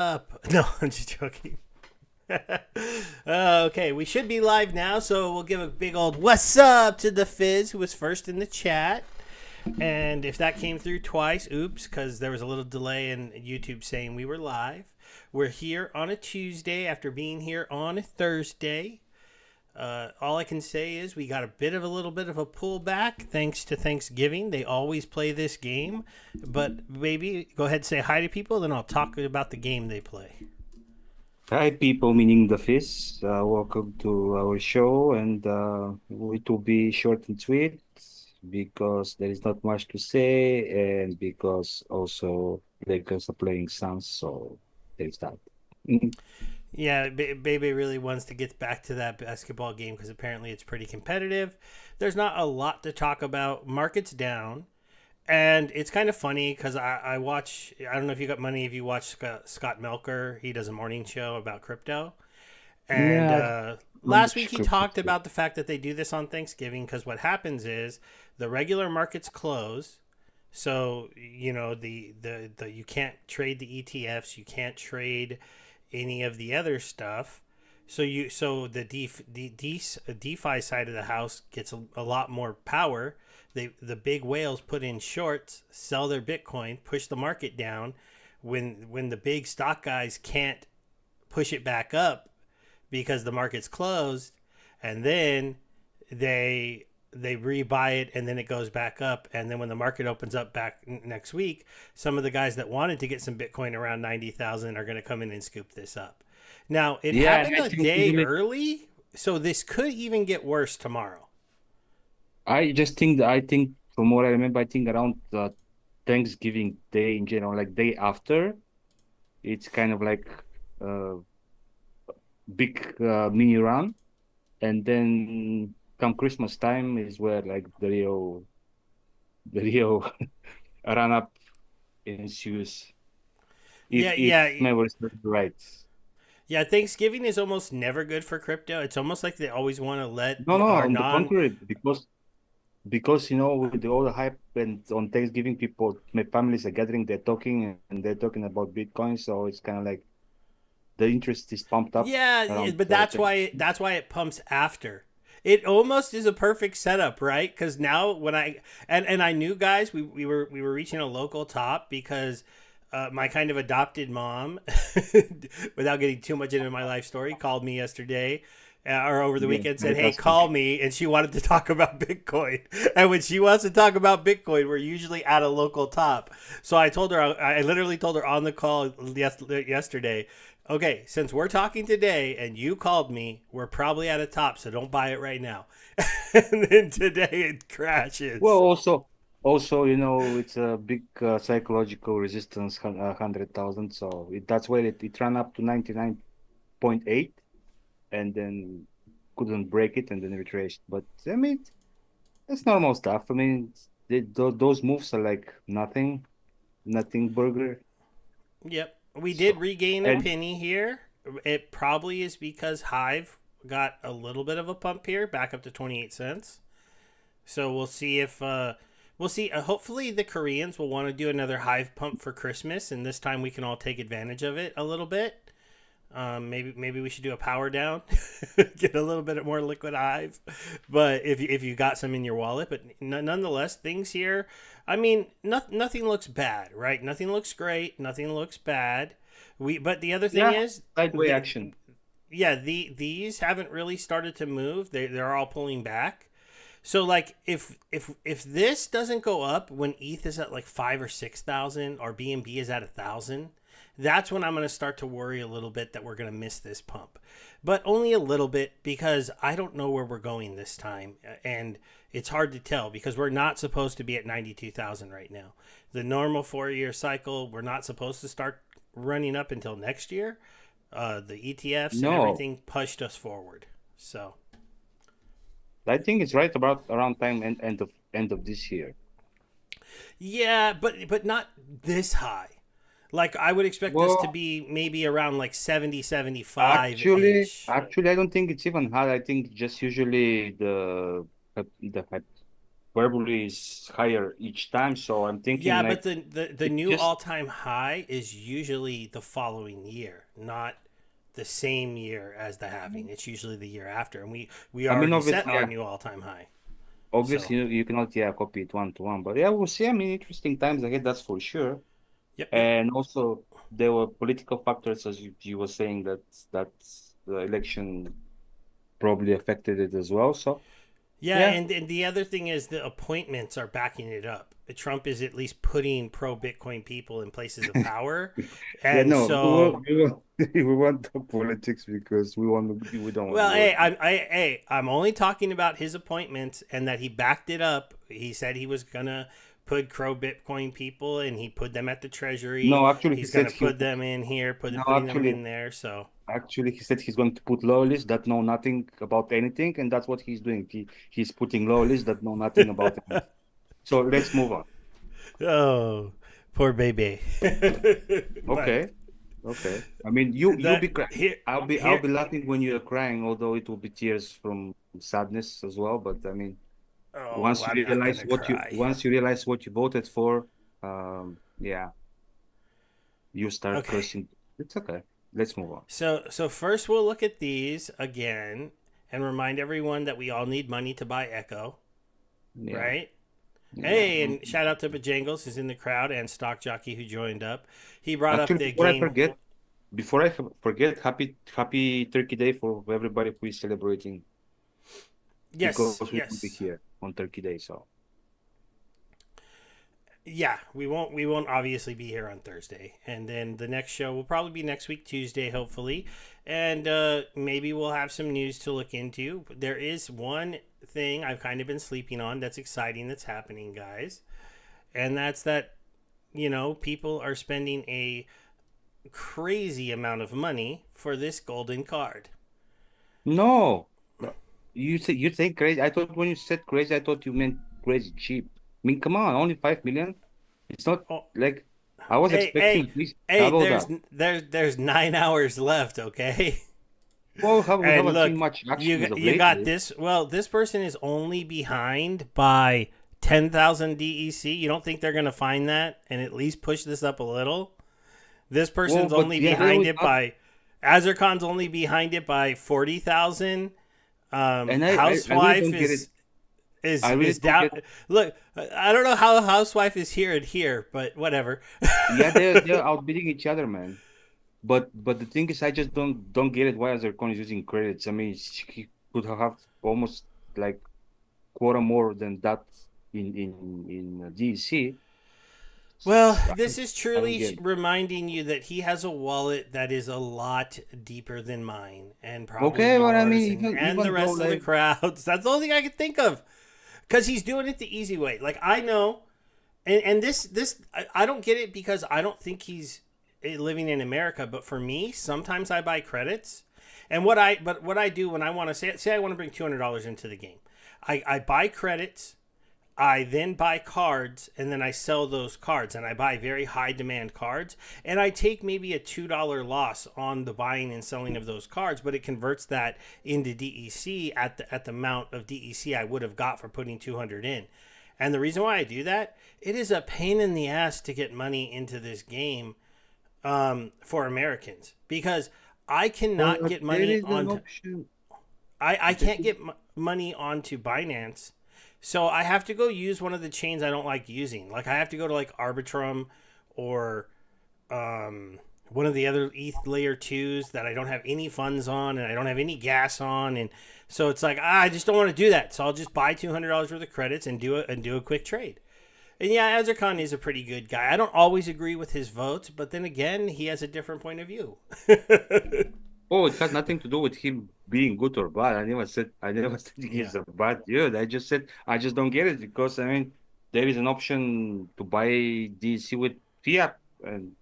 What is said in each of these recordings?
up. No, I'm just joking. Okay, we should be live now, so we'll give a big old what's up to the Fizz who was first in the chat. And if that came through twice, oops, because there was a little delay in YouTube saying we were live. We're here on a Tuesday after being here on a Thursday. All I can say is we got a little bit of a pullback thanks to Thanksgiving. They always play this game, but baby, go ahead and say hi to people, then I'll talk about the game they play. Hi, people, meaning the Fizz. Welcome to our show, and it will be short and sweet because there is not much to say, and because also Lakers are playing Suns, so there's that. Mhm. Yeah, Bebe really wants to get back to that basketball game because apparently it's pretty competitive. There's not a lot to talk about. Market's down. And it's kind of funny because I watch, I don't know if you got money, if you watch Scott Melker, he does a morning show about crypto. And Yeah, last week much he crypto talked stuff. about the fact that they do this on Thanksgiving because what happens is the regular markets close. So, the you can't trade the ETFs, you can't trade any of the other stuff. So the DeFi side of the house gets a lot more power. The big whales put in shorts, sell their Bitcoin, push the market down. When the big stock guys can't push it back up because the market's closed, and then they rebuy it and then it goes back up, and then when the market opens up back next week, some of the guys that wanted to get some Bitcoin around 90,000 are going to come in and scoop this up. Now it Yeah, and happened I a think day usually, early, so this could even get worse tomorrow. I think from what I remember, I think around Thanksgiving Day in general, like day after, it's kind of like a big mini run. And then come Christmas time is where like the real run up ensues. Yeah, If yeah, memory serves me right. yeah. Thanksgiving is almost never good for crypto. It's almost like they always want to let No, no, our on the non. contrary, because with all the hype and on Thanksgiving, people, my families are gathering, they're talking and they're talking about Bitcoin, so it's kind of like the interest is pumped up Yeah, around but Thanksgiving. that's why it pumps after. It almost is a perfect setup, right? Because now when and I knew guys, we were reaching a local top because my kind of adopted mom, without getting too much into my life story, called me yesterday. Or over the Yeah, weekend said, "Hey, multitasking. call me," and she wanted to talk about Bitcoin. And when she wants to talk about Bitcoin, we're usually at a local top. So I told her, I literally told her on the call yesterday, okay, since we're talking today and you called me, we're probably at a top, so don't buy it right now. And then today it Well, crashes. also, it's a big psychological resistance, 100,000. So that's where it ran up to 99.8 and then couldn't break it and then retraced. But I mean, that's normal stuff. I mean, those moves are like nothing burger. Yep. We did So, regain a and penny here. It probably is because Hive got a little bit of a pump here, back up to 28 cents. So we'll see if we'll see. Hopefully, the Koreans will want to do another Hive pump for Christmas, and this time we can all take advantage of it a little bit. Maybe we should do a power down, get a little bit more liquid Hive. But if you got some in your wallet, but nonetheless, things here. I mean, nothing looks bad, right? Nothing looks great. Nothing looks bad. But the other thing yeah, is, sideway action. yeah, these haven't really started to move. They're all pulling back. So like if this doesn't go up when ETH is at like 5 or 6 thousand or BNB is at 1,000, that's when I'm going to start to worry a little bit that we're going to miss this pump, but only a little bit because I don't know where we're going this time, and it's hard to tell because we're not supposed to be at 92,000 right now. The normal 4 year cycle, we're not supposed to start running up until next year. The ETFs and No, everything pushed us forward. So I think it's right about around time and end of this year. yeah, but not this high. Like I would expect this to Well, be maybe around like 70, 75 actually, ish. actually, I don't think it's even hard. I think just usually the hype. verbally is higher each time. So I'm thinking Yeah, but like the it new just. all-time high is usually the following year, not the same year as the halving. It's usually the year after, and we I mean, already set obviously, our yeah, new all-time high. So, obviously you cannot, yeah, copy it one to one, but yeah, we'll see. I mean, interesting times ahead, that's for sure. yep, yep. And also there were political factors, as you were saying, that the election probably affected it as well. So Yeah, yeah, and the other thing is the appointments are backing it up. Trump is at least putting pro Bitcoin people in places of power. yeah, And no, so, we want we want the politics because we don't want well, war. I'm only talking about his appointments and that he backed it up. He said he was going to put pro Bitcoin people and he put them at the treasury. No, actually, he He's going said to he. put them in here, No, putting them in there. So, actually, he said he's going to put loyalists that know nothing about anything, and that's what he's doing. He's putting loyalists that know nothing about anything. So let's move on. oh, poor baby. But Okay, okay. I mean, you'll that be crying. here, I'll here, be laughing when you're crying, although it will be tears from sadness as well. But I mean, oh, I'm not going to cry. once you realize what you voted for, yeah, you start Okay. cursing. It's okay. Let's move on. So first we'll look at these again and remind everyone that we all need money to buy Echo, Yeah, right? yeah. Hey, and shout out to Bajangles who's in the crowd and Stock Jockey who joined up. He brought up Actually, the game. before I forget, happy Turkey Day for everybody who is celebrating Yes, because we won't be yes. here on Turkey Day. So Yeah, we won't obviously be here on Thursday. And then the next show will probably be next week Tuesday hopefully. And maybe we'll have some news to look into. There is one thing I've kind of been sleeping on that's exciting that's happening, guys. And that's that people are spending a crazy amount of money for this golden card. no, no. You say crazy. I thought when you said crazy, I thought you meant crazy cheap. I mean, come on, only 5 million. It's not Oh, like I was hey, expecting hey, at least hey! double There's that. there's 9 hours left, okay? Well, we And haven't seen look, much action you as of you got lately. this. Well, this person is only behind by 10,000 DEC. You don't think they're gonna find that and at least push this up a little? This Well, person's but only yeah, they behind always it up, by Azercon's only behind it by 40,000. and I really Housewife don't get it. is I really is don't down. get. Look, I don't know how Housewife is here and here, but whatever. Yeah, they're outbidding each other, man. But the thing is, I just don't get it. Why Azercon is using credits? I mean, he could have almost like quarter more than that in DEC. Well, this is I don't truly get it. reminding you that he has a wallet that is a lot deeper than mine and probably Okay, but I yours mean, and the even though rest of the like crowds. That's the only thing I can think of because he's doing it the easy way. Like I know, and this I don't get it because I don't think he's living in America. But for me, sometimes I buy credits, and what I do when I want to say I want to bring $200 into the game, I buy credits. I then buy cards and then I sell those cards and I buy very high demand cards and I take maybe a $2 loss on the buying and selling of those cards, but it converts that into DEC at the amount of DEC I would have got for putting 200 in. And the reason why I do that, it is a pain in the ass to get money into this game for Americans because I cannot but get there money is an onto option. I There can't is, get money onto Binance, so I have to go use one of the chains I don't like using. Like I have to go to like Arbitrum or one of the other ETH layer twos that I don't have any funds on and I don't have any gas on, and so it's like I just don't want to do that. So I'll just buy $200 worth of credits and do a quick trade. And yeah, Azercon is a pretty good guy. I don't always agree with his votes, but then again, he has a different point of view. oh, it has nothing to do with him being good or bad. I never said Yeah. he's a bad dude. I just said I just don't get it because I mean there is an option to buy DC with fiat, and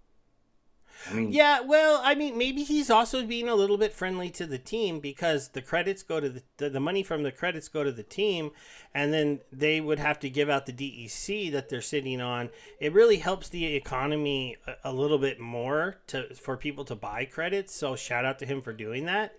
I mean, Yeah, well, I mean, maybe he's also being a little bit friendly to the team because the credits go to the money from the credits go to the team, and then they would have to give out the DEC that they're sitting on. It really helps the economy a little bit more for people to buy credits. So shout out to him for doing that.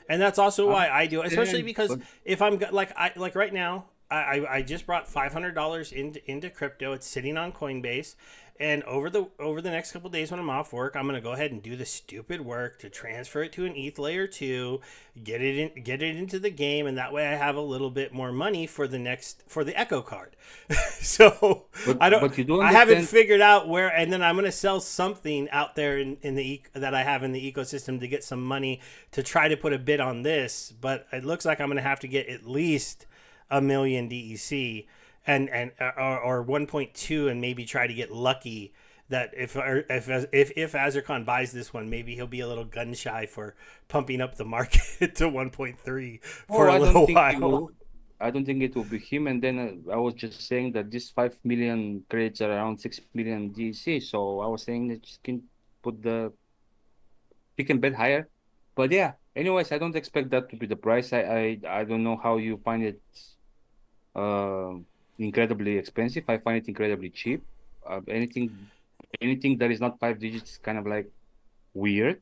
And that's also I why I do it, especially understand, because but if I'm like right now, I just brought $500 into crypto. It's sitting on Coinbase, and over the next couple days when I'm off work, I'm gonna go ahead and do the stupid work to transfer it to an ETH layer 2, get it into the game, and that way I have a little bit more money for the Echo card. So But you do I haven't understand. figured out where, and then I'm gonna sell something out there that I have in the ecosystem to get some money to try to put a bid on this. But it looks like I'm gonna have to get at least a million DEC and or 1.2 and maybe try to get lucky that if Azarcon buys this one, maybe he'll be a little gun shy for pumping up the market to 1.3 for Oh, a I don't little think he while. will. I don't think it will be him. And then I was just saying that this 5 million credits are around 6 million DC. So I was saying that you can put the pick and bet higher. But yeah, anyways, I don't expect that to be the price. I don't know how you find it uh, incredibly expensive. I find it incredibly cheap. Anything that is not 5 digits is kind of like weird.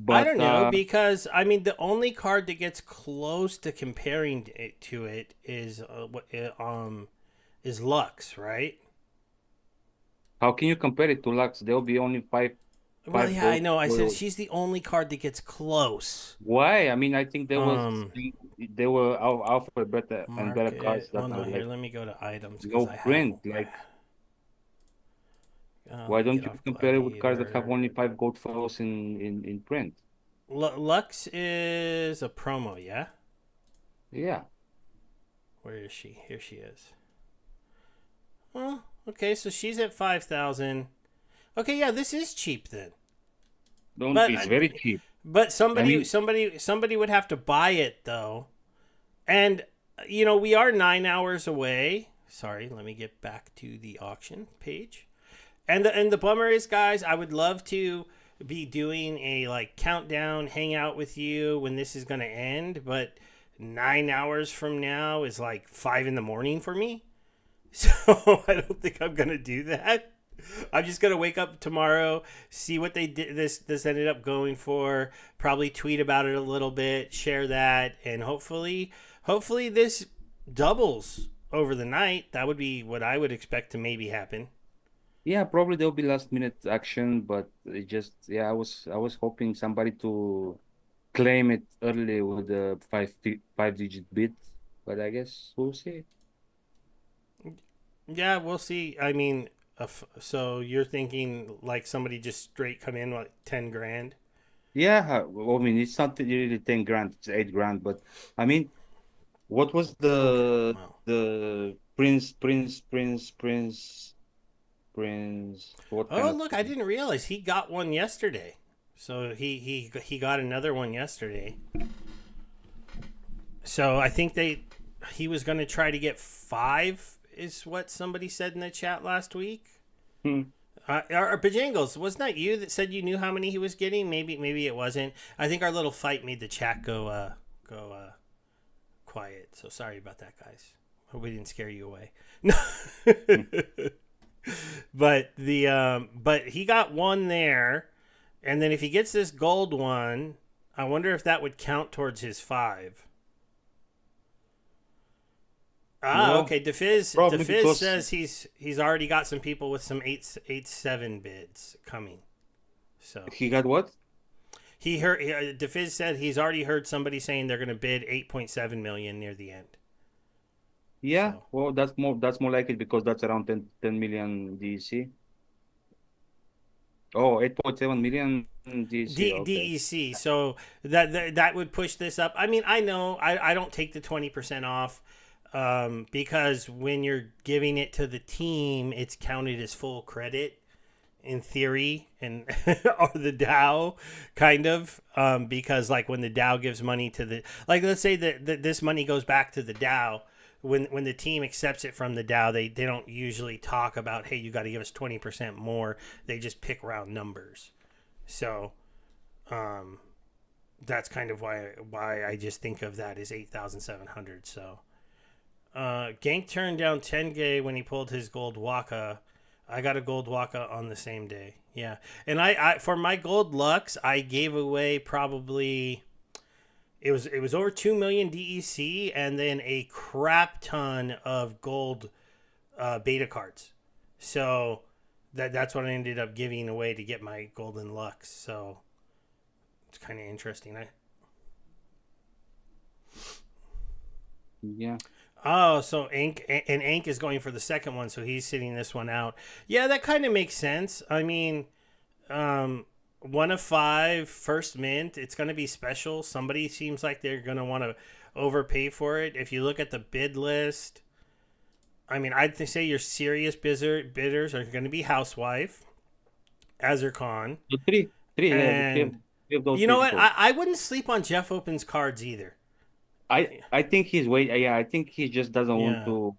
I But don't know because I mean the only card that gets close to comparing it to it is Lux, right? how can you compare it to Lux? There will be only Well, five yeah, I gold. know. I said she's the only card that gets close. Why? I mean, I think Um, there were alpha better and better cards Market. that Well, no, are here. like Let me go to items because low I have. print. Like, Let why me don't get you off compare it with cards that have Gladiator. only 5 gold foils in print? Lux is a promo, yeah. Yeah, Where is she? Here she is. Oh, okay. So she's at 5,000. Okay, yeah, this is cheap then. don't. But It's very cheap. but I mean, somebody would have to buy it though, and we are 9 hours away. Sorry, let me get back to the auction page. And the bummer is, guys, I would love to be doing a like countdown hangout with you when this is gonna end, but 9 hours from now is like 5 in the morning for me. So I don't think I'm gonna do that. I'm just gonna wake up tomorrow, see what they did. This ended up going for. Probably tweet about it a little bit, share that, and hopefully this doubles over the night. That would be what I would expect to maybe happen. yeah, probably there'll be last minute action, but it just yeah, I was hoping somebody to claim it early with the 5 digit bid, but I guess we'll see. Yeah, we'll see. I mean, so you're thinking like somebody just straight come in like 10 grand? Yeah, well, I mean, it's not really 10 grand, it's 8 grand, but I mean, what was Okay, well. the Prince, what kind Oh, of look, I didn't realize he got one yesterday. So he got another one yesterday. So I think he was going to try to get five, is what somebody said in the chat last week. hmm. Or Bajangles, wasn't that you that said you knew how many he was getting? Maybe it wasn't. I think our little fight made the chat go quiet. So sorry about that, guys. Hope we didn't scare you away. No. But he got one there, and then if he gets this gold one, I wonder if that would count towards his five. Ah, Well, okay. probably Defiz because says he's already got some people with some 8.7 bids coming. So he got what? he heard Defiz said he's already heard somebody saying they're going to bid 8.7 million near the end. Yeah, So well, that's more like it because that's around 10 million DEC. Oh, 8.7 million DEC. Okay. DEC. So that would push this up. I mean, I know I don't take the 20% off because when you're giving it to the team, it's counted as full credit in theory, and or the DAO kind of because like when the DAO gives money to the, like, let's say that this money goes back to the DAO. When the team accepts it from the DAO, they don't usually talk about, hey, you got to give us 20% more. They just pick round numbers. So um, that's kind of why I just think of that as 8,700. So Gank turned down 10K when he pulled his gold Waka. I got a gold Waka on the same day. Yeah, and I for my gold Lux, I gave away probably it was over 2 million DEC, and then a crap ton of gold beta cards. So that's what I ended up giving away to get my golden lux. So it's kind of interesting. Yeah. Oh, so Ink is going for the second one, so he's sitting this one out. Yeah, that kind of makes sense. I mean, um, 1 of 5 first mint. It's going to be special. Somebody seems like they're going to want to overpay for it. If you look at the bid list, I mean, I'd say your serious bidders are going to be Housewife, Azercon, The three, yeah, and three of those you know what? people. I wouldn't sleep on Jeff Open's cards either. I think he's wait. Yeah, I think he just doesn't want Yeah. to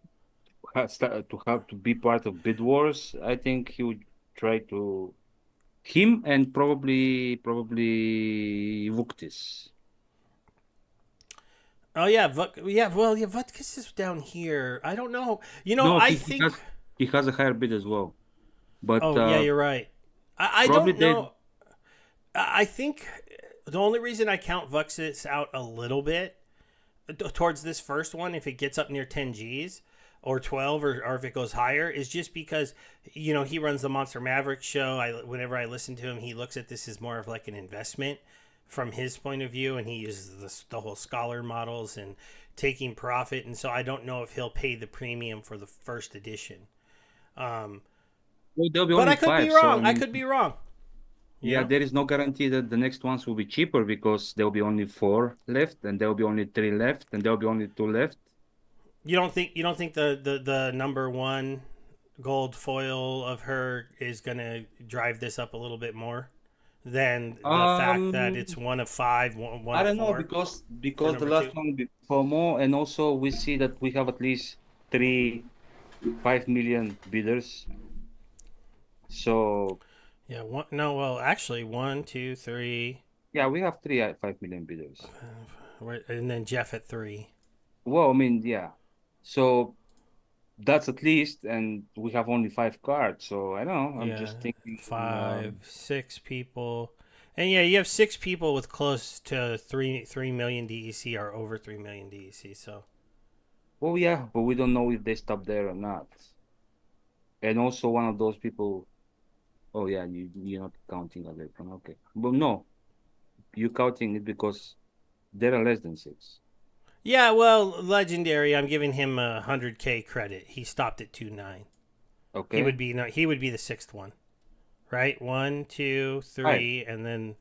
have to be part of bid wars. I think he would try to him and probably Vuktis. Oh yeah, yeah. Well, yeah. Vutkus is down here. I don't know. No, I he think. has a higher bid as well. But Oh yeah, you're right. I probably don't they know. I think the only reason I count Vuxis out a little bit towards this first one, if it gets up near 10 Gs or 12, or if it goes higher, is just because he runs the Monster Maverick show. Whenever I listen to him, he looks at this as more of like an investment from his point of view, and he uses the whole scholar models and taking profit. And so I don't know if he'll pay the premium for the first edition. Um, well, there'll be but only I could be five. So I wrong. I mean, could be wrong. You yeah, know. there is no guarantee that the next ones will be cheaper because there'll be only four left, and there'll be only three left, and there'll be only two left. You don't think the number one gold foil of her is gonna drive this up a little bit more than the fact that Um, it's 1 of 5, one I of don't know four because for the number last two. one before more, and also we see that we have at least 5 million bidders. So Yeah, one. No, well, actually, one, two, three, yeah, we have 5 million bidders. and then Jeff at 3. Well, I mean, yeah. So that's at least, and we have only 5 cards. So I don't know. I'm Yeah, just thinking. 5, 6 people, and yeah, you have 6 people with close to 3 million DEC or over 3 million DEC. So Well, yeah, but we don't know if they stop there or not. And also one of those people. Oh yeah, you're not counting Electron. Okay, but no, you counting it because there are less than 6. yeah, well, legendary. I'm giving him 100K credit. He stopped at 2.9. He Okay, would be no, he would be the sixth one, right? One, two, 5. three, and then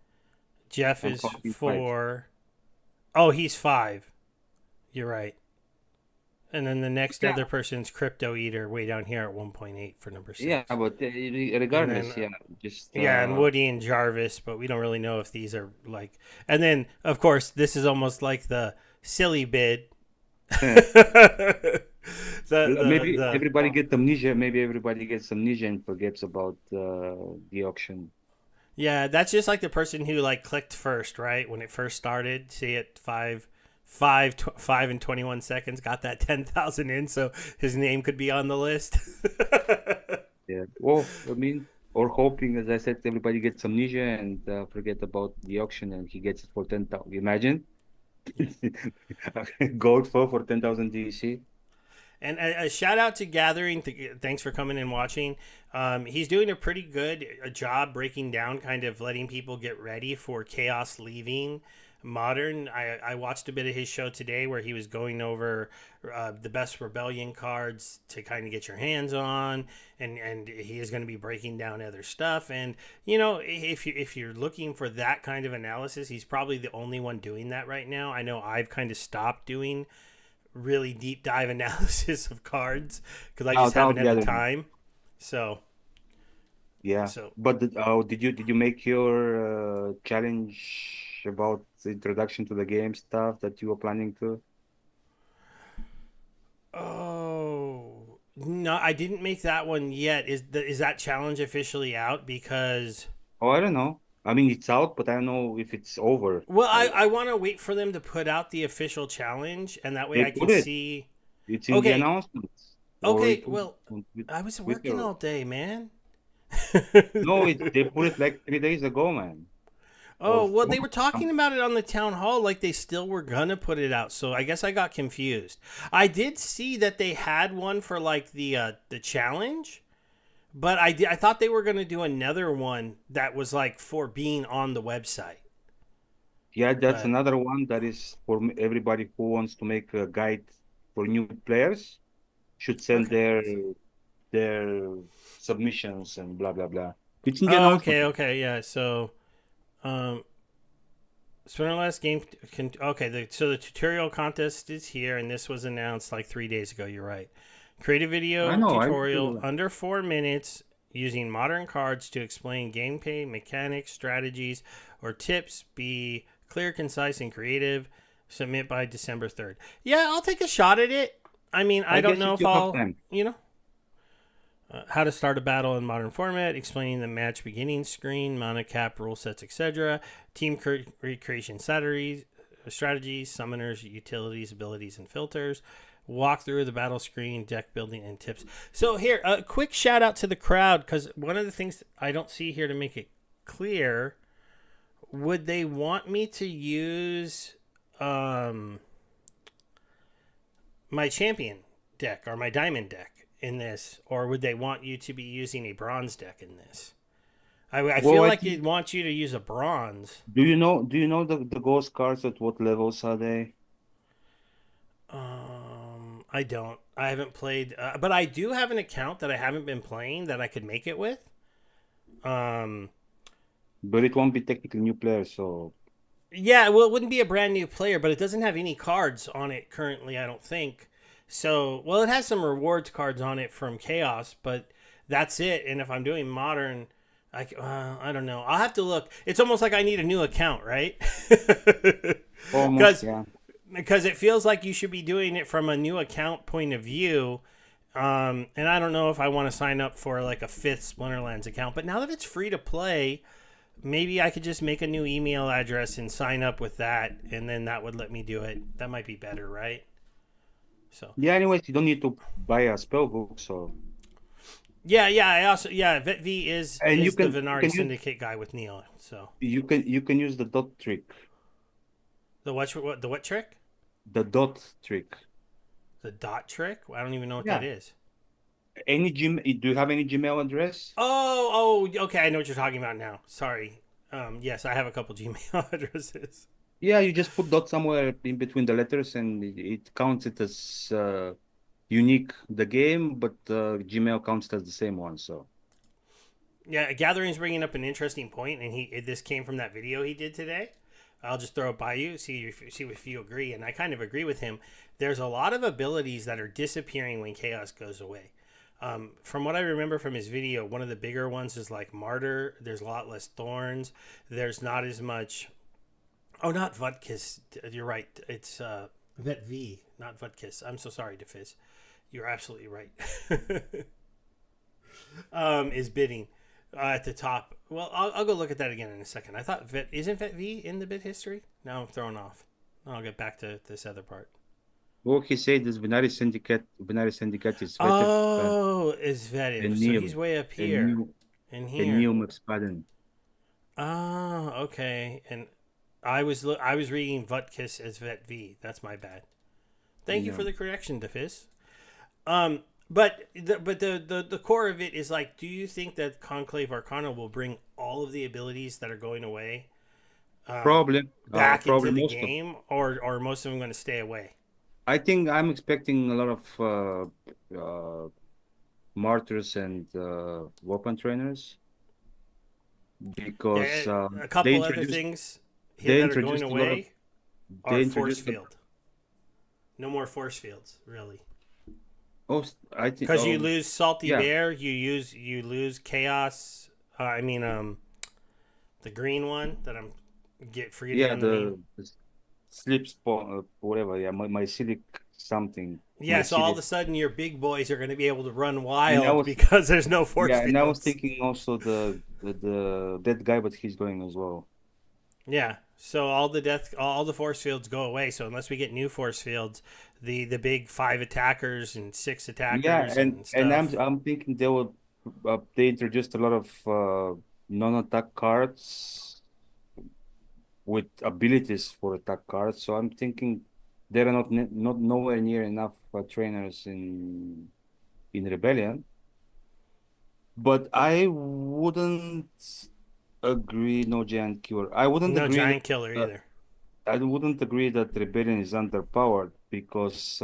Jeff I'm is counting 5. 4. Oh, he's 5. You're right. And then the next Yeah, other person's Crypto Eater way down here at 1.8 for number yeah, 6. but And then regardless, yeah, just yeah, and Woody and Jarvis, but we don't really know if these are like. And then of course this is almost like the silly bid. the maybe the everybody gets amnesia. Maybe everybody gets amnesia and forgets about the auction. Yeah, that's just like the person who like clicked first, right? When it first started, see it 5 and 21 seconds, got that 10,000 in, so his name could be on the list. Yeah. Well, I mean, or hoping, as I said, everybody gets amnesia and forget about the auction, and he gets it for 10,000. Imagine gold for 10,000 DEC. And a shout out to Gathering. Thanks for coming and watching. He's doing a pretty good job breaking down, kind of letting people get ready for Chaos leaving Modern. I watched a bit of his show today where he was going over the best Rebellion cards to kind of get your hands on, and he is going to be breaking down other stuff. And if you're looking for that kind of analysis, he's probably the only one doing that right now. I know I've kind of stopped doing really deep dive analysis of cards because I just Out haven't the had the other. time. So, Yeah. so But did you make your challenge about the introduction to the game stuff that you were planning to? oh no, I didn't make that one yet. Is that challenge officially out? Because Oh, I don't know. I mean, it's out, but I don't know if it's over. well, I I I want to wait for them to put out the official challenge, and that way They I can put it. see. It's in the Okay, announcements or okay. it Well, on I was Twitter. working all day, man. No, they put it like 3 days ago, man. Oh, or well, four. they were talking about it on the town hall like they still were gonna put it out. So I guess I got confused. I did see that they had one for like the challenge, but I thought they were gonna do another one that was like for being on the website. Yeah, that's But another one that is for everybody who wants to make a guide for new players should send okay. their submissions and blah blah blah. It's in the Oh, announcement. okay, okay, yeah. So, um, Splinterless game. Okay, so the tutorial contest is here, and this was announced like 3 days ago. You're right. Create a I video know. I tutorial under 4 minutes using modern cards to explain gameplay, mechanics, strategies, or tips. Be clear, concise, and creative. Submit by December 3rd. Yeah, I'll take a shot at it. I mean, I I don't guess know if if you have I'll, time. how to start a battle in modern format, explaining the match beginning screen, mana cap, rule sets, etc. Team recreation strategies, summoners, utilities, abilities, and filters. Walk through the battle screen, deck building, and tips. So here, a quick shout out to the crowd because one of the things I don't see here to make it clear, would they want me to use um, my champion deck or my diamond deck in this, or would they want you to be using a bronze deck in this? I Well, feel I like think. they'd want you to use a bronze. Do you know the ghost cards at what levels are they? I don't. I haven't played, but I do have an account that I haven't been playing that I could make it with. Um, But it won't be technically new players, so yeah, well, it wouldn't be a brand new player, but it doesn't have any cards on it currently. I don't think so. Well, it has some rewards cards on it from Chaos, but that's it. And if I'm doing modern, I don't know. I'll have to look. It's almost like I need a new account, right? almost, Because yeah. because it feels like you should be doing it from a new account point of view. And I don't know if I want to sign up for like a fifth Splinterlands account, but now that it's free to play, maybe I could just make a new email address and sign up with that, and then that would let me do it. That might be better, right? So Yeah, anyways, you don't need to buy a spell book, so yeah. I also Vet V and is the Venari you can use Syndicate guy with Neil. So you can use the dot trick. the what trick? The dot trick. The dot trick? I don't even know what that Yeah. is. Do you have any Gmail address? Okay. I know what you're talking about now. Sorry. Yes, I have a couple Gmail addresses. Yeah, you just put dot somewhere in between the letters and it counts it as unique the game, but Gmail counts it as the same one. So Yeah, Gathering's bringing up an interesting point, and this came from that video he did today. I'll just throw it by you, see if you agree, and I kind of agree with him. There's a lot of abilities that are disappearing when chaos goes away. From what I remember from his video, one of the bigger ones is like Martyr. There's a lot less thorns. There's not as much. Oh, not Vudkiss. You're right. It's Vet V, not Vudkiss. I'm so sorry, Defiz. You're absolutely right. Is bidding at the top. Well, I'll go look at that again in a second. I thought isn't Vet V in the bid history? Now I'm thrown off. I'll get back to this other part. what he said is Binary Syndicate is vetted Oh, is vetted. and So new he's way up and here. new In and here. new McSpadden. Oh, okay. And I was reading Vutkiss as Vet V. That's my bad. Thank you for No. the correction, Defis. But the core of it is like, do you think that Conclave Arcana will bring all of the abilities that are going away Probably, back into probably the most of. game, or most of them going to stay away? I think I'm expecting a lot of martyrs and weapon trainers because Yeah, a they couple other introduced things here they that are going introduced a lot of away are they force introduced a, field. No more force fields, really. oh I think Because you oh lose Salty yeah Bear, you lose Chaos. The green one that I'm forgetting yeah on the name. the sleep spot whatever yeah my Civic something Yeah, my so all of Civic a sudden your big boys are going to be able to run and I wild was because there's no force yeah and I was fields. thinking also the dead guy but he's going as well. Yeah, so all the force fields go away. So unless we get new force fields, the big 5 attackers and 6 attackers Yeah, and and and I'm stuff. I'm thinking they introduced a lot of non-attack cards with abilities for attack cards. So I'm thinking there are not nowhere near enough trainers in Rebellion. But I wouldn't agree. No giant cure. I wouldn't No agree that. giant killer Uh, either. I wouldn't agree that Rebellion is underpowered because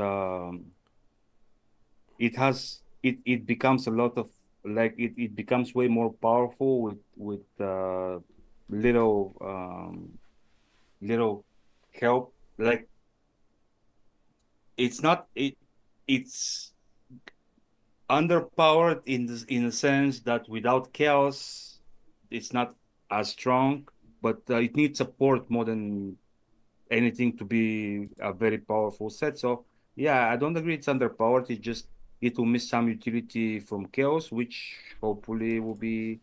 it becomes a lot of it becomes way more powerful with little little help. Like it's not it it's underpowered in the sense that without chaos it's not as strong, but it needs support more than anything to be a very powerful set. So yeah, I don't agree it's underpowered. It will miss some utility from chaos, which hopefully will be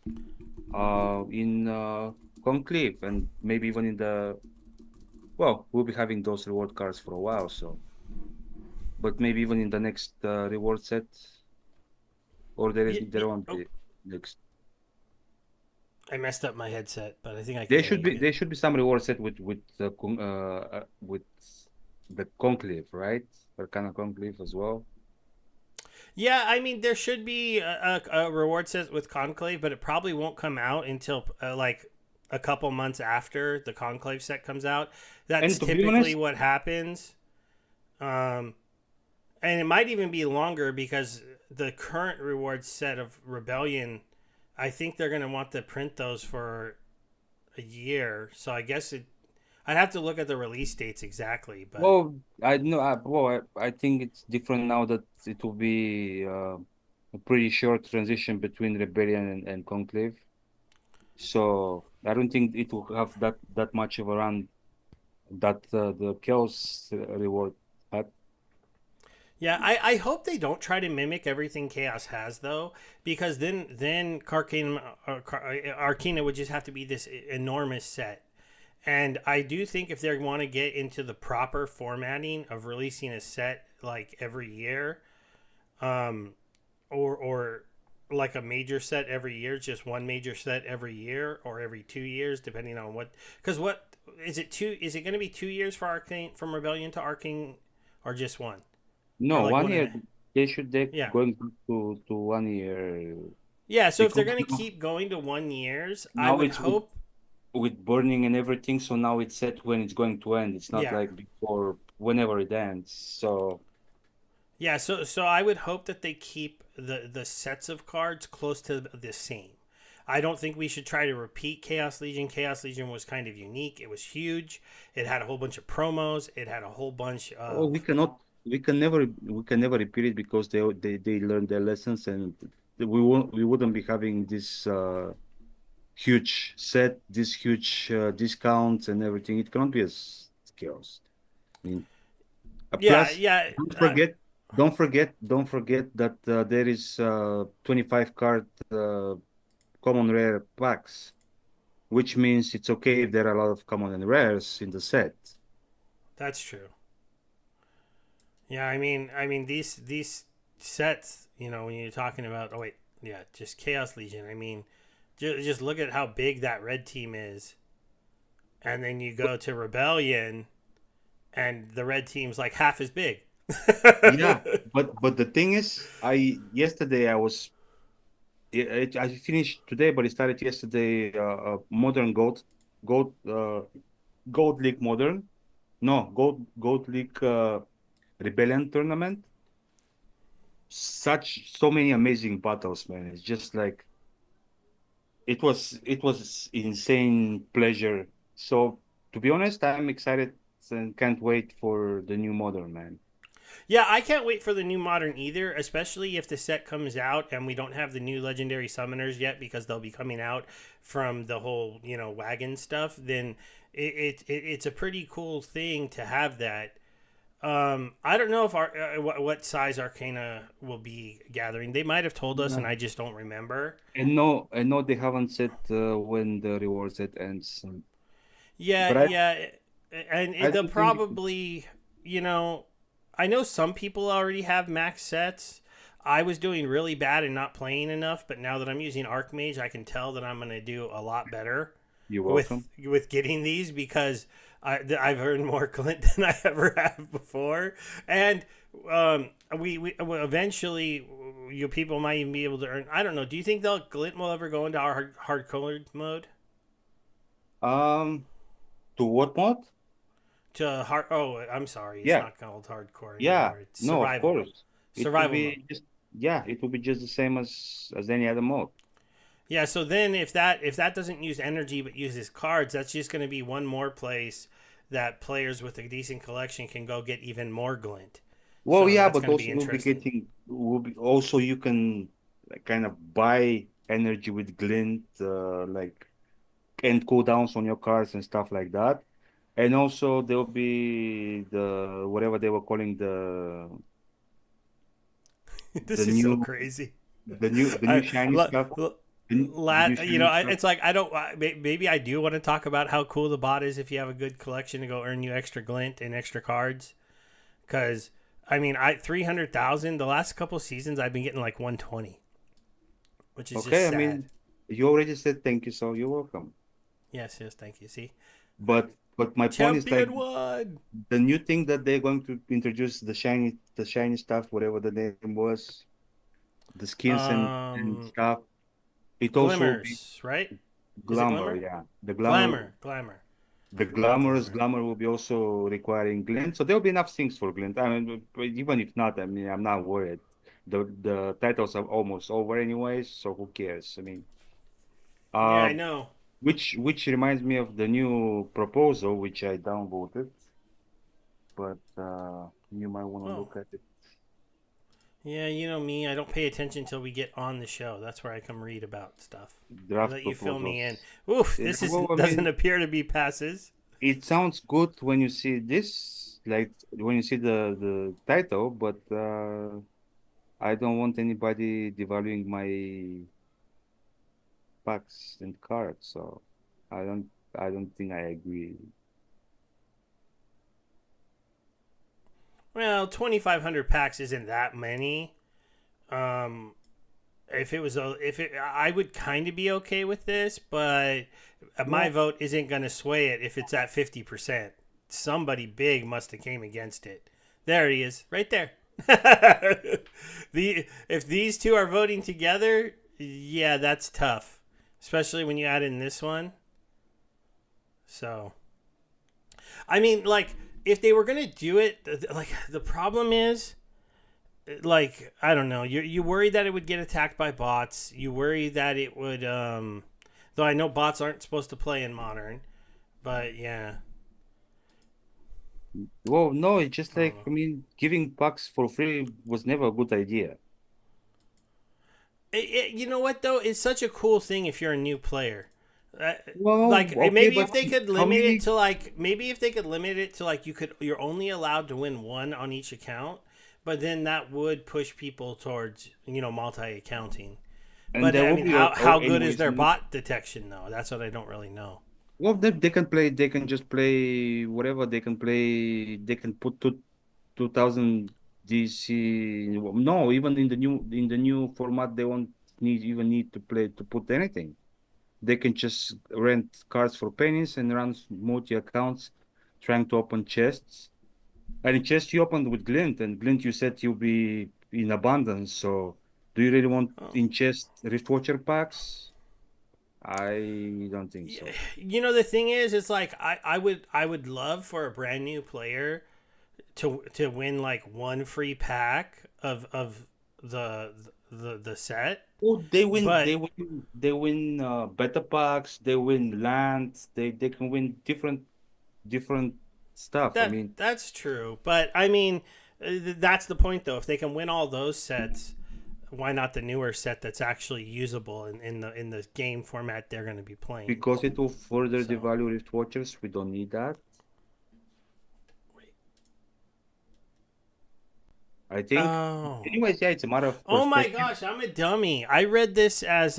in conclave and maybe even in the well, we'll be having those reward cards for a while. So, but maybe even in the next reward set, or Yeah, yeah. there won't Oh, be next. I messed up my headset, but I think I can hear you again. There should be some reward set with the conclave, right? Arcana conclave as well. Yeah, I mean there should be a reward set with Conclave, but it probably won't come out until like a couple months after the Conclave set comes out. That's And to be typically honest, what happens. Um, and it might even be longer because the current reward set of Rebellion, I think they're going to want to print those for a year. So I guess I'd have to look at the release dates exactly, but well, I know. I think it's different now that it will be a pretty short transition between Rebellion and Conclave. So I don't think it will have that much of a run that the Chaos reward had. yeah, I hope they don't try to mimic everything Chaos has though, because then Arcana would just have to be this enormous set. And I do think if they want to get into the proper formatting of releasing a set like every year, um, or like a major set every year, just one major set every year or every 2 years, depending on what. Because what is it two? Is it going to be 2 years for Arcane from Rebellion to Arcane, or just one, or No, like one one and year a? they Yeah, going to 1 year yeah. So if they're because going to keep going to 1 years, I now would it's hope. with burning and everything. So now it's set when it's going to end. It's not Yeah, like before whenever it ends. So yeah. So I would hope that they keep the sets of cards close to the same. I don't think we should try to repeat Chaos Legion. Chaos Legion was kind of unique. It was huge. It had a whole bunch of promos. It had a whole bunch oh, of we can never repeat it because they learned their lessons and we wouldn't be having this huge set, this huge discounts and everything. It cannot be as chaos. I mean, yeah, plus yeah. don't forget that there is 25 card common rare packs, which means it's okay if there are a lot of common and rares in the set. That's true. Yeah, I mean these sets. You know, when you're talking about oh wait, yeah, just Chaos Legion. I mean, just look at how big that red team is, and then you go to Rebellion, and the red team's like half as big. Yeah, but the thing is, I yesterday I was I finished today, but it started yesterday. Modern Gold, Gold League Modern, no Gold League Rebellion tournament. So many amazing battles, man. It's just like it was insane pleasure. So to be honest, I'm excited and can't wait for the new Modern, man. Yeah, I can't wait for the new modern either, especially if the set comes out and we don't have the new legendary summoners yet because they'll be coming out from the whole, wagon stuff. Then it's a pretty cool thing to have that. I don't know if what size Arcana will be gathering. They might have told us, and Yeah. I just don't remember. And no, they haven't said when the reward set ends. Yeah, But yeah, and I they'll don't think probably, you know, I know some people already have max sets. I was doing really bad and not playing enough, but now that I'm using Archmage, I can tell that I'm going to do a lot better. You're with welcome. getting these because I've earned more glint than I ever have before, and um, we well, eventually you people might even be able to earn. I don't know. Do you think they'll glint will ever go into our hard colored mode? Um, to what mod? To hard. Oh, I'm sorry. It's Yeah, not called hardcore yeah. anymore. It's No, of survival. course. It will Survival mode. be just yeah, it will be just the same as any other mode. Yeah. So then, if that doesn't use energy but uses cards, that's just going to be one more place that players with a decent collection can go get even more glint. Well, So yeah, that's but going to be also we'll be interesting. getting will be also you can like, kind of buy energy with glint, like and cooldowns on your cards and stuff like that. And also there'll be the whatever they were calling the This is so new crazy. the new I, shiny la, stuff. la, The new you know, shiny stuff. it's like I don't. Maybe I do want to talk about how cool the bot is if you have a good collection to go earn you extra glint and extra cards. Because I mean, I 300,000. The last couple seasons, I've been getting like 120, which is just Okay, I sad. mean, you already said thank you, so you're welcome. Yes, yes, thank you. See, But my point is like champion one. the new thing that they're going to introduce the shiny stuff, whatever the name was, the skins and Um, stuff. It also will be glimmers, right? Is it glamour, glimmer? yeah. Glamour. The Love glamorous glamour. glamour will be also requiring glint. So there'll be enough things for glint. I mean, but even if not, I mean, I'm not worried. The titles are almost over anyways, so who cares? I mean, Yeah, uh, I know. which reminds me of the new proposal which I downvoted, but you might want to Oh, look at it. yeah, you know me. I don't pay attention until we get on the show. That's where I come read about stuff. I Draft let you fill me in. proposals. Oof, Yeah, this is well, I doesn't mean, appear to be passes. it sounds good when you see this, like when you see the title, but I don't want anybody devaluing my packs and cards, so I don't think I agree. Well, 2,500 packs isn't that many. Um, if it, I would kind of be okay with this, but my Well, vote isn't going to sway it if it's at 50%. Somebody big must have came against it. There he is, right there. If these two are voting together, yeah, that's tough, especially when you add in this one. So, I mean, like if they were gonna do it, like the problem is, like I don't know, you worry that it would get attacked by bots. You worry that it would, though I know bots aren't supposed to play in modern, but yeah, well, no, it's just I don't like know. I mean, giving packs for free was never a good idea. You know what though? It's such a cool thing if you're a new player. Uh, Well, like okay, maybe but if they could how limit it many? to like maybe if they could limit it to like you're only allowed to win one on each account, but then that would push people towards multi accounting. And But there I will mean, be how good is anyways. their bot detection though? That's what I don't really know. Well, they can play. They can just play whatever they can play. They can put 2000 DC. No, even in the new format, they won't need to play to put anything. They can just rent cards for pennies and run multi accounts, trying to open chests. And chest you opened with Glint, and Glint you said you'll be in abundance. So, do you really want Oh. in chest Rift Watcher packs? I don't think so. The thing is, it's like I would love for a brand new player to win like one free pack of the the set, Oh, but they win beta packs, they win lands, they can win different stuff. I mean, that's true. But I mean, that's the point though. If they can win all those sets, why not the newer set that's actually usable in the game format they're going to be playing? because it will further So, devalue Rift Watchers, we don't need that. wait. I think. Oh. Anyways, yeah, it's a matter of Oh my perspective. gosh, I'm a dummy. I read this as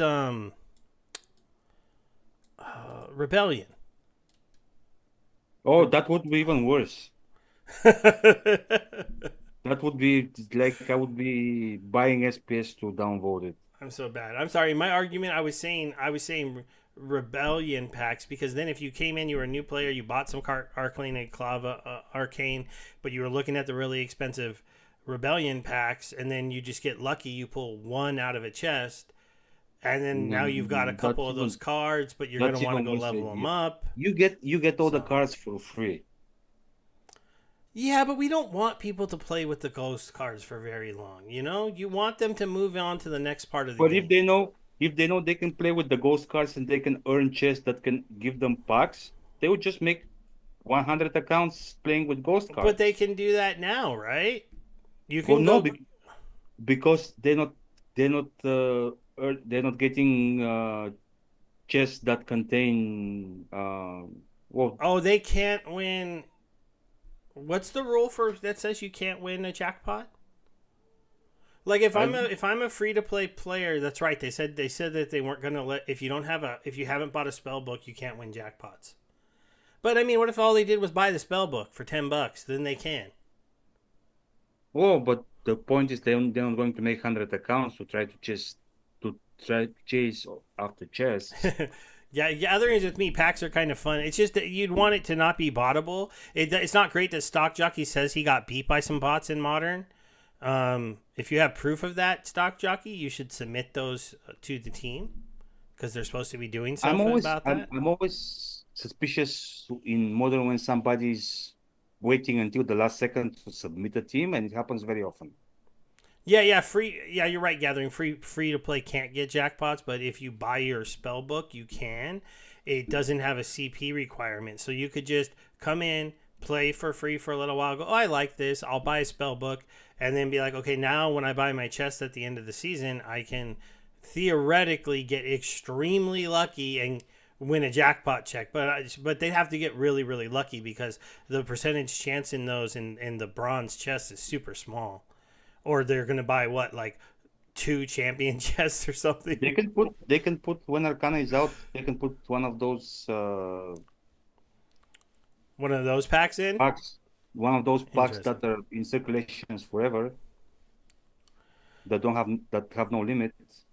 rebellion. Oh, that would be even worse. That would be like I would be buying SPS to downvote it. I'm so bad. I'm sorry. My argument. I was saying rebellion packs, because then if you came in, you were a new player, you bought some arcane and clava arcane, but you were looking at the really expensive rebellion packs, and then you just get lucky, you pull one out of a chest, and then now you've got a Mm, couple of those cards, but you're going to that's want to even go worse level them idea. up. You get all the So cards for free. yeah, but we don't want people to play with the ghost cards for very long. You want them to move on to the next part of the But game. if they know they can play with the ghost cards and they can earn chests that can give them packs, they would just make 100 accounts playing with ghost But they cards. can do that now, right? You Well, can no, go. because they're not getting chests that contain well, Oh, they can't win. What's the rule for that says you can't win a jackpot? Like I if I'm a free to play player, that's right. They said that they weren't gonna let if you haven't bought a spell book, you can't win jackpots. But I mean, what if all they did was buy the spell book for $10? Then they can. oh, but the point is they're not going to make 100 accounts to try to chase after chests. Yeah, gatherings with me packs are kind of fun. It's just that you'd want it to not be bottable. It's not great that Stock Jockey says he got beat by some bots in Modern. If you have proof of that, Stock Jockey, you should submit those to the team because they're supposed to be doing something about that. I'm always suspicious in Modern when somebody's waiting until the last second to submit a team, and it happens very often. Yeah, yeah, free. Yeah, you're right. Gathering free to play can't get jackpots, but if you buy your spell book, you can. It doesn't have a CP requirement, so you could just come in, play for free for a little while. Go, oh, I like this. I'll buy a spell book, and then be like, okay, now when I buy my chest at the end of the season, I can theoretically get extremely lucky and win a jackpot check. But they have to get really really lucky because the percentage chance in those in the bronze chest is super small, or they're gonna buy what, like two champion chests or something. They can put when Arcana is out, they can put One of those packs in. packs, one of those packs Interesting. that are in circulations forever that have no limits.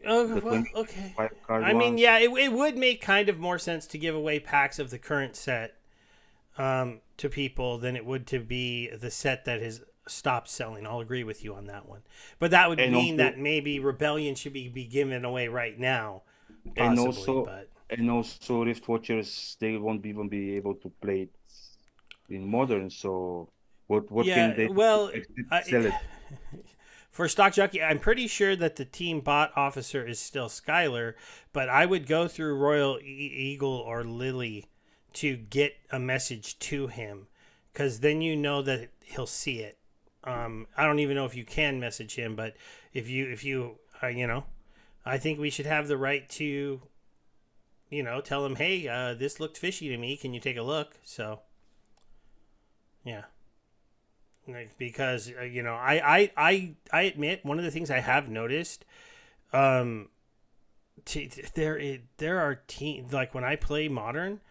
Oh The well, okay. 25 card I mean, ones. yeah, it would make kind of more sense to give away packs of the current set to people than it would to be the set that has stopped selling. I'll agree with you on that one. But that would And mean that also maybe Rebellion should be given away right now, and possibly. also But and also Rift Watchers, they won't even be able to play it in Modern. So what can yeah, they do well, except sell I, it? for Stock Jockey, I'm pretty sure that the team bot officer is still Skylar, but I would go through Royal Eagle or Lily to get a message to him, because then you know that he'll see it. I don't even know if you can message him, but if you I think we should have the right to tell him, hey, this looked fishy to me. Can you take a look? So yeah. Like, because I admit one of the things I have noticed, um there are teams, like when I play Modern,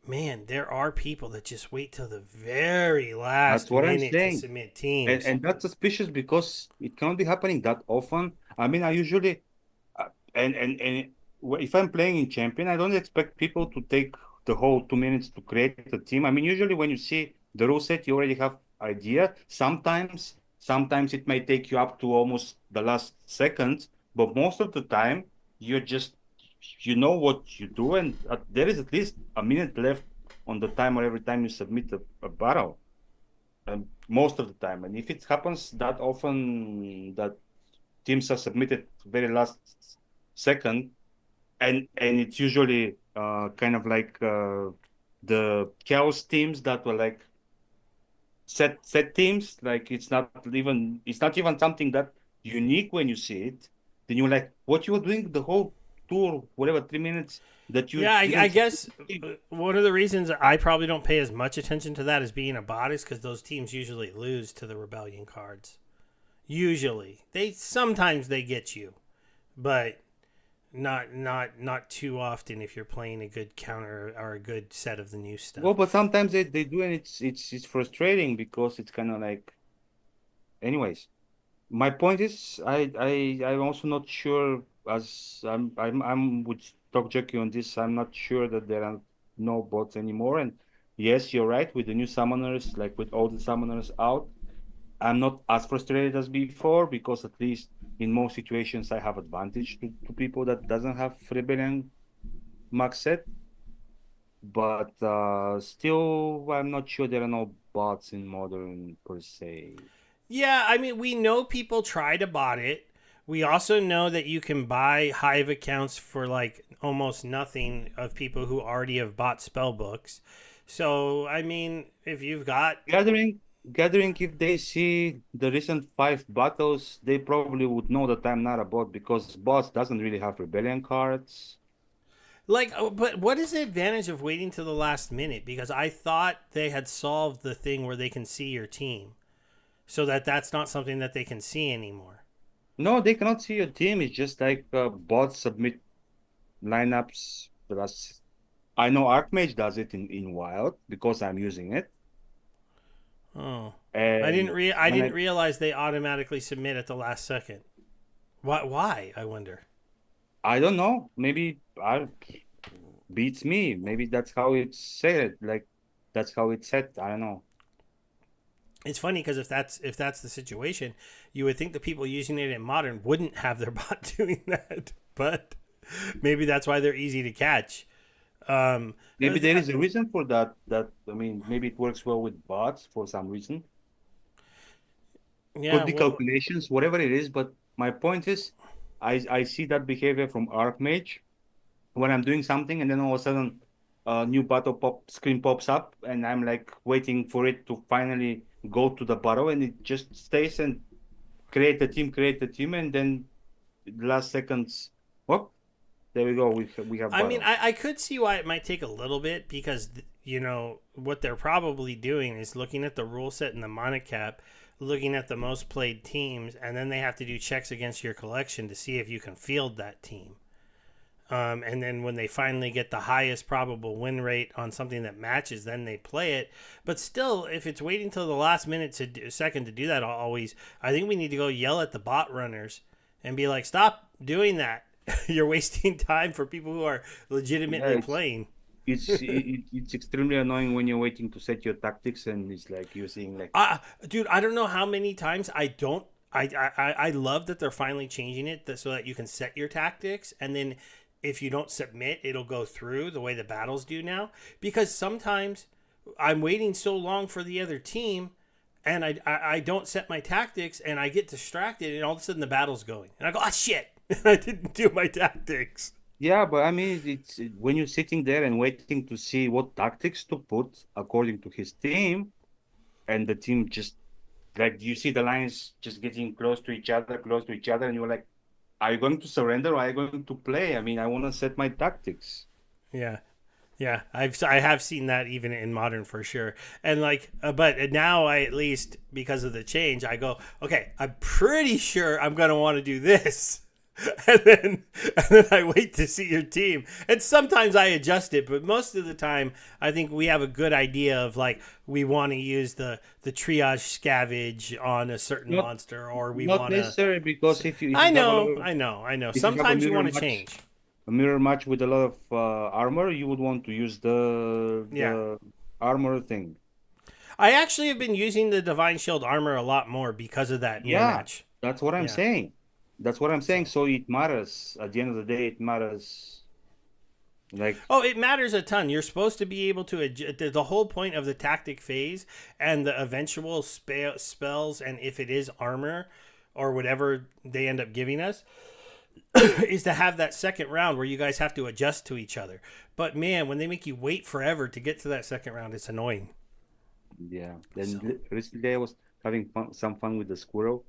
man, there are people that just wait till the very That's last what I'm minute to saying. submit And teams. and that's suspicious because it cannot be happening that often. I mean, I usually if I'm playing in champion, I don't expect people to take the whole 2 minutes to create a team. I mean, usually when you see the rule set, you already have idea. Sometimes it may take you up to almost the last second, but most of the time you're just you know what you do, and there is at least a minute left on the timer every time you submit a battle. Most of the time, and if it happens that often that teams are submitted very last second, and it's usually kind of like the chaos teams that were like set teams. Like it's not even something that unique when you see it. Then you're like, what you were doing the whole tour, whatever 3 minutes that you Yeah, I didn't submit guess the team. one of the reasons I probably don't pay as much attention to that as being a bot is because those teams usually lose to the Rebellion cards. Usually, they get you, but not too often if you're playing a good counter or a good set of the new Well, stuff. but sometimes they do, and it's frustrating because it's kind of like, anyways. My point is, I'm also not sure. as I'm with Talk Jockey on this. I'm not sure that there are no bots anymore. And yes, you're right. With the new summoners, like with all the summoners out, I'm not as frustrated as before because at least in most situations I have advantage to people that doesn't have Rebellion max set. But still, I'm not sure there are no bots in modern per se. Yeah, I mean, we know people try to bot it. We also know that you can buy Hive accounts for like almost nothing of people who already have bought spell books. So, I mean, if you've got Gathering, gathering. If they see the recent five battles, they probably would know that I'm not a bot because bots doesn't really have rebellion cards. like, but what is the advantage of waiting to the last minute? Because I thought they had solved the thing where they can see your team, so that that's not something that they can see anymore. No, they cannot see your team. It's just like bots submit lineups. That's I know Archmage does it in Wild because I'm using it. Oh, And I when didn't realize they automatically submit at the last second. Why? Why? I wonder. I don't know, maybe I beats me. Maybe that's how it's said. Like that's how it's set. I don't know. It's funny because if that's the situation, you would think the people using it in modern wouldn't have their bot doing that, but maybe that's why they're easy to catch. Um, uh, Maybe there is a reason for that. That I mean, maybe it works well with bots for some reason. yeah, Could be well, calculations, whatever it is. But my point is, I see that behavior from Archmage when I'm doing something, and then all of a sudden, a new battle pop screen pops up, and I'm like waiting for it to finally go to the battle, and it just stays and create a team, and then the last seconds, oh, there we go. We have I mean, battle. I could see why it might take a little bit because you know what they're probably doing is looking at the rule set and the mana cap, looking at the most played teams, and then they have to do checks against your collection to see if you can field that team. And then when they finally get the highest probable win rate on something that matches, then they play it. But still, if it's waiting till the last minute second to do that, always, I think we need to go yell at the bot runners and be like, "Stop doing that! You're wasting time for people who are Yeah, legitimately playing." it's extremely annoying when you're waiting to set your tactics and it's like you're seeing like Dude, I don't know how many times I don't. I love that they're finally changing it so that you can set your tactics, and then if you don't submit, it'll go through the way the battles do now. Because sometimes I'm waiting so long for the other team, and I don't set my tactics, and I get distracted, and all of a sudden the battle's going, and I go, ah, shit, I didn't do my tactics. yeah, but I mean when you're sitting there and waiting to see what tactics to put according to his team and the team just like you see the lines just getting close to each other, and you're like, are you going to surrender or are you going to play? I mean, I want to set my tactics. Yeah. Yeah, I have seen that even in modern for sure, and like, but now I at least because of the change, I go, okay, I'm pretty sure I'm gonna want to do this, and then I wait to see your team, and sometimes I adjust it, but most of the time I think we have a good idea of like we want to use the triage scavenge on a certain Not monster, or we not want to. necessary because if you have a lot of I know. if you have Sometimes you want to change. a mirror match with a lot of armor, you would want to use Yeah, the armor thing. I actually have been using the Divine Shield armor a lot more because of that mirror Yeah, match. that's what I'm Yeah. saying. That's what I'm saying. So, So it matters. At the end of the day, it matters. Like, oh, it matters a ton. You're supposed to be able to the whole point of the tactic phase and the eventual spells, and if it is armor or whatever they end up giving us, is to have that second round where you guys have to adjust to each other. But man, when they make you wait forever to get to that second round, it's annoying. yeah. So. Then recently I was having some fun with the squirrel.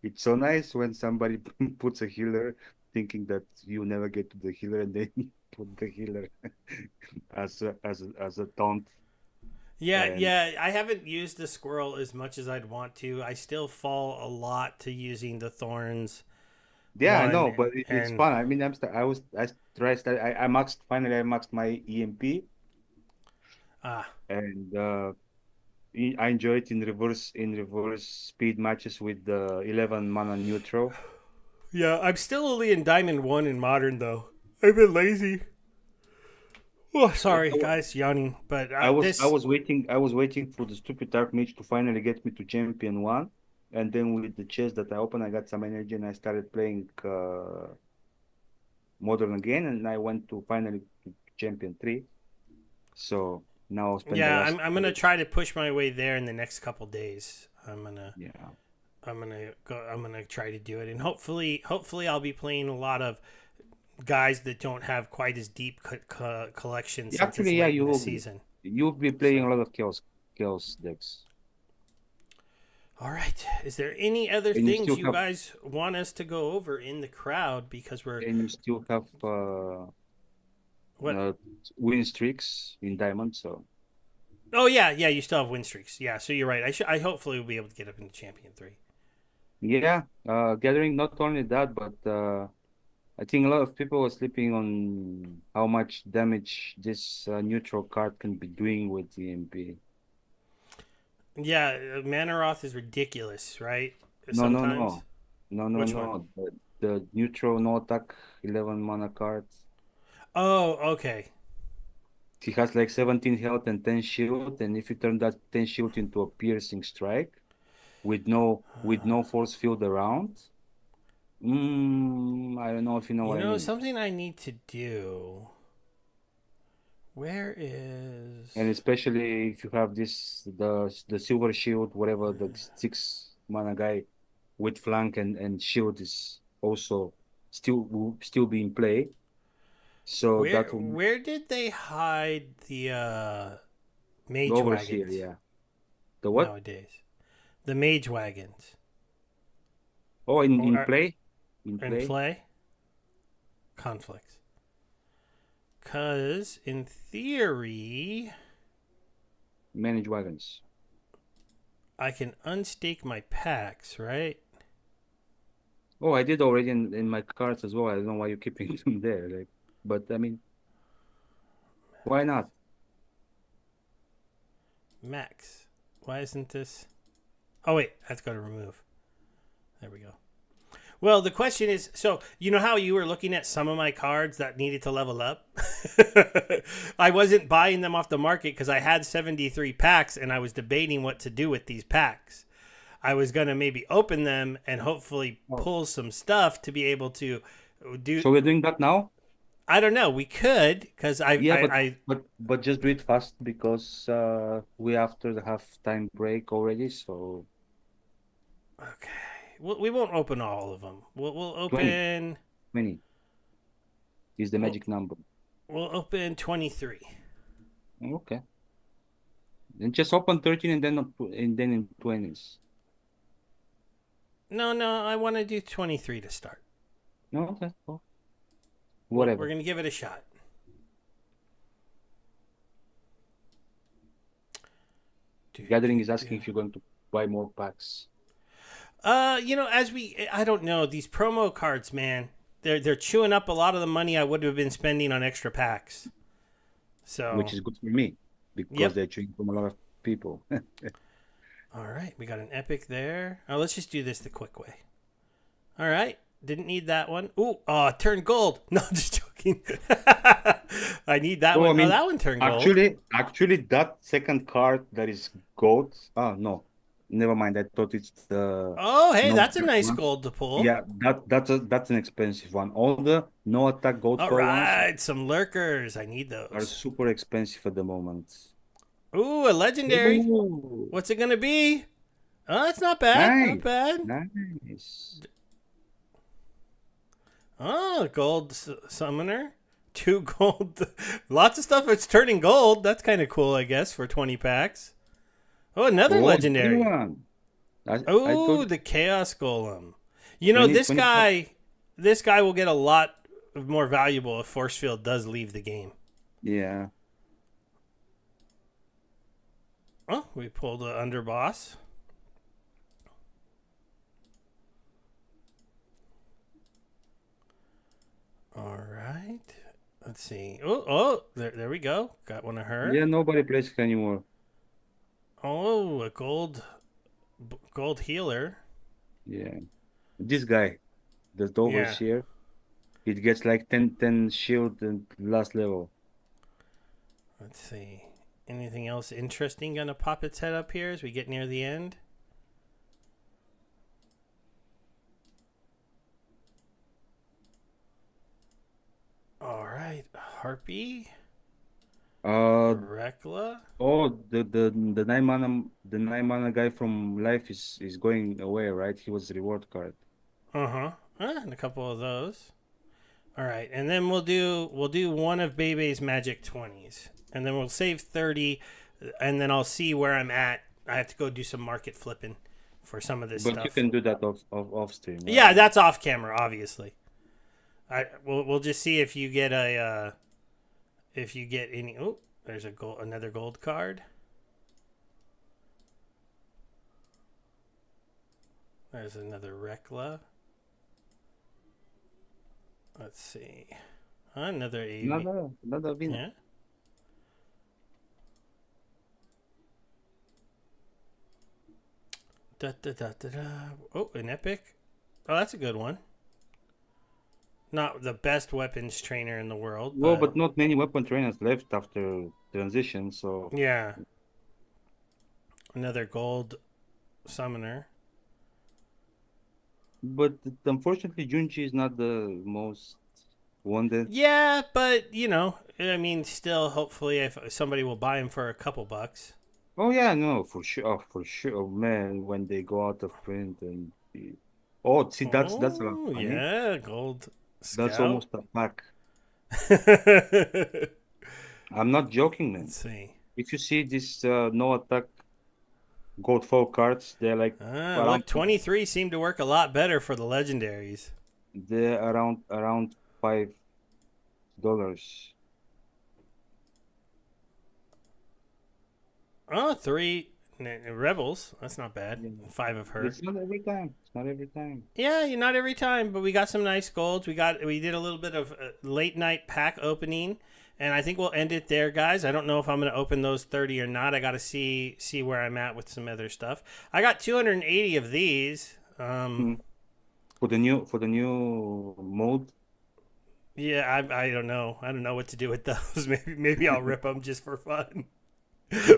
It's so nice when somebody puts a healer, thinking that you never get to the healer, and then you put the healer as a taunt. Yeah, And yeah. I haven't used the squirrel as much as I'd want to. I still fall a lot to using the thorns yeah, I one, know, but it's and fun. I mean, I tried I maxed finally I maxed my EMP, ah, and I enjoy it in reverse speed matches with the 11 mana neutral. Yeah, I'm still only in Diamond 1 in Modern, though. I've been lazy. Oh, Yeah, sorry, guys, yawning. But I this, was waiting for the stupid dark mage to finally get me to champion one, and then with the chest that I opened, I got some energy and I started playing modern again, and I went to finally to champion three. So now I'll spend the yeah, last I'm gonna try to push my way there in the next couple days. yeah. I'm gonna try to do it, and hopefully I'll be playing a lot of guys that don't have quite as deep collection since it's Actually, yeah, late you in the will be. season. You'll be playing So, a lot of chaos decks, all right. Is there any other and you things still you have guys want us to go over in the crowd? Because we're and you still have what? uh, win streaks in diamond. So Oh yeah, yeah. You still have win streaks. Yeah, so you're right. I hopefully will be able to get up into Champion 3. yeah, gathering not only that, but I think a lot of people are sleeping on how much damage this neutral card can be doing with the MP. Yeah, Manaroth is ridiculous, right? No, no, Sometimes. no, no, no, Which one? no. The neutral no attack 11 mana card. Oh, okay. He has like 17 health and 10 shield, and if you turn that 10 shield into a piercing strike with no force field around, I don't know if you know You what I know mean. something I need to do. Where And is? especially if you have the silver shield, whatever the 6 mana guy with flank and shield is also still be in play. So Where that will where did they hide the the mage overseer, wagons yeah. The what? nowadays? The mage wagons Oh, in or in are play, in in play, play conflicts. Cause in theory, manage wagons. I can unstake my packs, right? Oh, I did already in my cards as well. I don't know why you're keeping them there. Like, but I mean, why not? Max. Why isn't this? Oh wait, I have to go to remove. There we go. Well, the question is, so you know how you were looking at some of my cards that needed to level up? I wasn't buying them off the market because I had 73 packs and I was debating what to do with these packs. I was going to maybe open them and hopefully Oh, pull some stuff to be able to do. so we're doing that now? I don't know. We could because Yeah, but just do it fast because we after the half-time break already. So okay. We won't open all of them. We'll 20, open. 20 is the We'll, magic number. we'll open 23. Okay. Then just open 13 and then in 20s. No, no, I want to do 23 to start. No, okay. Well, We're whatever. going to give it a shot. Do, Gathering do, is do. asking if you're going to buy more packs, I don't know these promo cards, man. They're chewing up a lot of the money I would have been spending on extra packs. which So, is good for me because yep. they're chewing from a lot of people. All right, we got an epic there. Let's just do this the quick way. All right, didn't need that one. Ooh, turn gold. No, I'm just joking. I need that So one. I Oh, mean, that one turned gold. actually, that second card that is gold. Ah, no, never mind. I thought it's the Oh, hey, no that's a attack nice one. gold to pull. Yeah, that's an expensive one. All the no attack gold All foil ones right, some lurkers. I need are those. super expensive at the moment. Ooh, a legendary. Ooh, What's it gonna be? Oh, it's not bad. Not nice, bad. nice. Oh, gold summoner. 2 gold. Lots of stuff that's turning gold. That's kind of cool, I guess, for 20 packs. Oh, another Oh, the new legendary. one. I Oh, thought the Chaos Golem. You know, 20 this 25. guy this guy will get a lot more valuable if Force Field does leave the game. Yeah. Oh, we pulled the underboss. All right. Let's see. There we go. Got one of her. Yeah, nobody plays it anymore. Oh, a gold healer. Yeah. This guy. the Yeah. overseer. It gets like 10 shield and last level. Let's see. Anything else interesting gonna pop its head up here as we get near the end? All right, Harpy, Uh Rekla. oh, the 9 mana guy from life is going away, right? He was reward card. Uh huh. And a couple of those. All right, and then we'll do one of Bebe's Magic 20s, and then we'll save 30, and then I'll see where I'm at. I have to go do some market flipping for some of this But you stuff. can do that off stream, right? Yeah, that's off camera, obviously. We'll just see if you get a if you get any. Oh, there's another gold card. There's another Rekla. Let's see. Another AV. Another win. Yeah. Da, da, da, da, da. Oh, an epic. Oh, that's a good one. Not the best weapons trainer in the world, Well, but but not many weapon trainers left after transition, so yeah. Another gold summoner. but unfortunately Junji is not the most wanted. Yeah, but I mean, still, hopefully, if somebody will buy him for a couple bucks. Oh yeah, no, for sure, for sure. Oh, man, when they go out of print oh, see, that's a lot of Oh money. yeah, gold That's scout. almost a pack. Let's I'm not joking, man. see. If you see this no attack gold foil cards, they're like around Look, 23 seemed to work a lot better for the legendaries. they're around $5. Oh, three rebels. That's not bad. Yeah. Five of her. It's not every time. It's not every time. Yeah, not every time, but we got some nice golds. We did a little bit of late night pack opening, and I think we'll end it there, guys. I don't know if I'm going to open those 30 or not. I got to see where I'm at with some other stuff. I got 280 of these. Mm. For the new mode. Yeah, I don't know. I don't know what to do with those. Maybe I'll rip them just for fun,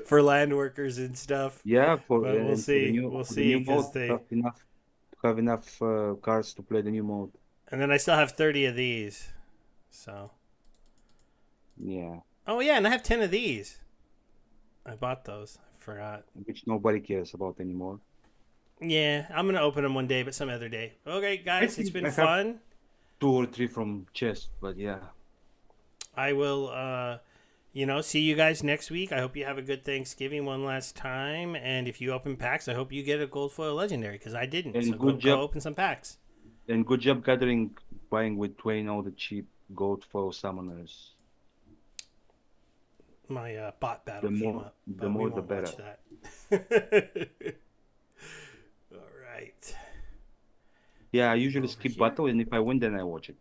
for land workers and stuff. Yeah, But we'll for the see. We'll new see mode, because they. have enough cards to play the new mode. And then I still have 30 of these. So. Yeah, Oh yeah, and I have 10 of these. I bought those. I forgot. which nobody cares about anymore. Yeah, I'm gonna open them one day, but some other day. Okay, I guys, it's think been I have fun. 2 or 3 from chest, but yeah. I will, see you guys next week. I hope you have a good Thanksgiving one last time. And if you open packs, I hope you get a gold foil legendary because I didn't. So And go open some packs. good job gathering, buying with Twain all the cheap gold foil summoners. My bot battle The came more, up, the but we more, the won't watch better. that. All right. Yeah, I usually Over skip here. battle, and if I win, then I watch it.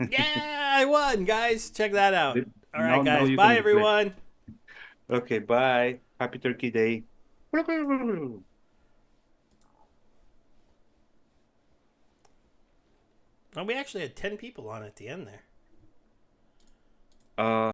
Yeah, I won, guys. Check that out. All right, Now guys. you Bye, can reflect. everyone. Okay, bye. Happy Turkey Day. Oh, we actually had 10 people on at the end there. Uh,